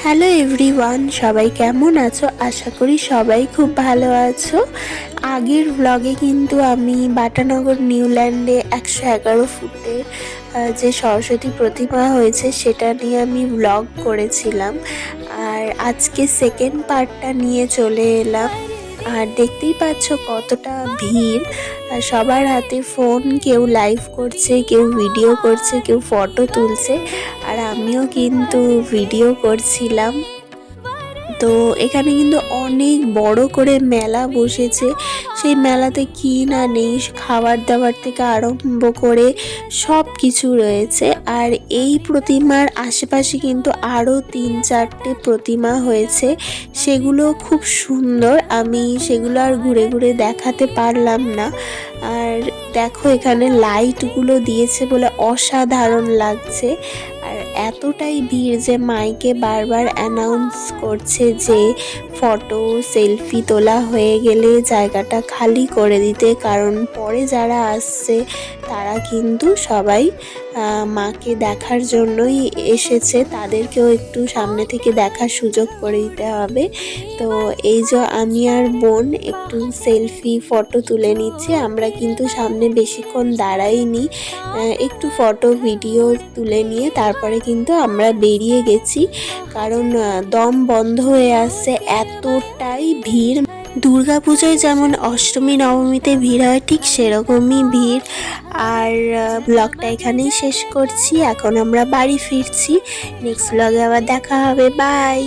Hello everyone, সবাই কেমন আছো? আশা করি সবাই খুব ভালো আছো। আগের ব্লগে কিন্তু আমি বাটানগর নিউল্যান্ডে 111 ফুটের যে সরস্বতী প্রতিমা হয়েছে সেটা নিয়ে আমি ব্লগ করেছিলাম। আর আজকে সেকেন্ড পার্টটা নিয়ে চলে এলাম। আর দেখতেই পাচ্ছ কতটা ভিড়। সবার হাতে ফোন, কেউ লাইভ করছে, কেউ ভিডিও করছে, কেউ ফটো তুলছে। আর আমিও কিন্তু ভিডিও করছিলাম। তো এখানে কিন্তু অনেক বড় করে মেলা বসেছে। সেই মেলাতে কি না নেই, খাবার দাবার থেকে আরম্ভ করে সব কিছু রয়েছে। আর এই প্রতিমার আশেপাশে কিন্তু আরও 3-4টে প্রতিমা হয়েছে, সেগুলো খুব সুন্দর। আমি সেগুলো আর ঘুরে ঘুরে দেখাতে পারলাম না। আর দেখো এখানে লাইটগুলো দিয়েছে বলে অসাধারণ লাগছে। আর এতটাই ভিড় যে মাইকে বারবার অ্যানাউন্স করছে যে ফটো সেলফি তোলা হয়ে গেলে জায়গাটা খালি করে দিতে, কারণ পরে যারা আসছে তারা কিন্তু সবাই মাকে দেখার জন্যই এসেছে, তাদেরকেও একটু সামনে থেকে দেখার সুযোগ করে দিতে হবে। তো এই যে আমি আর বোন একটু সেলফি ফটো তুলে নিচ্ছি। আমরা কিন্তু সামনে বেশিক্ষণ দাঁড়াইনি, একটু ফটো ভিডিও তুলে নিয়ে তারপরে কিন্তু আমরা বেরিয়ে গেছি, কারণ দম বন্ধ হয়ে আসছে, এতটাই ভিড়। দুর্গাপুজোয় যেমন অষ্টমী নবমীতে ভিড় হয় ঠিক সেরকমই ভিড়। আর ব্লগটা এখানেই শেষ করছি। এখন আমরা বাড়ি ফিরছি। নেক্সট ব্লগে আবার দেখা হবে। বাই।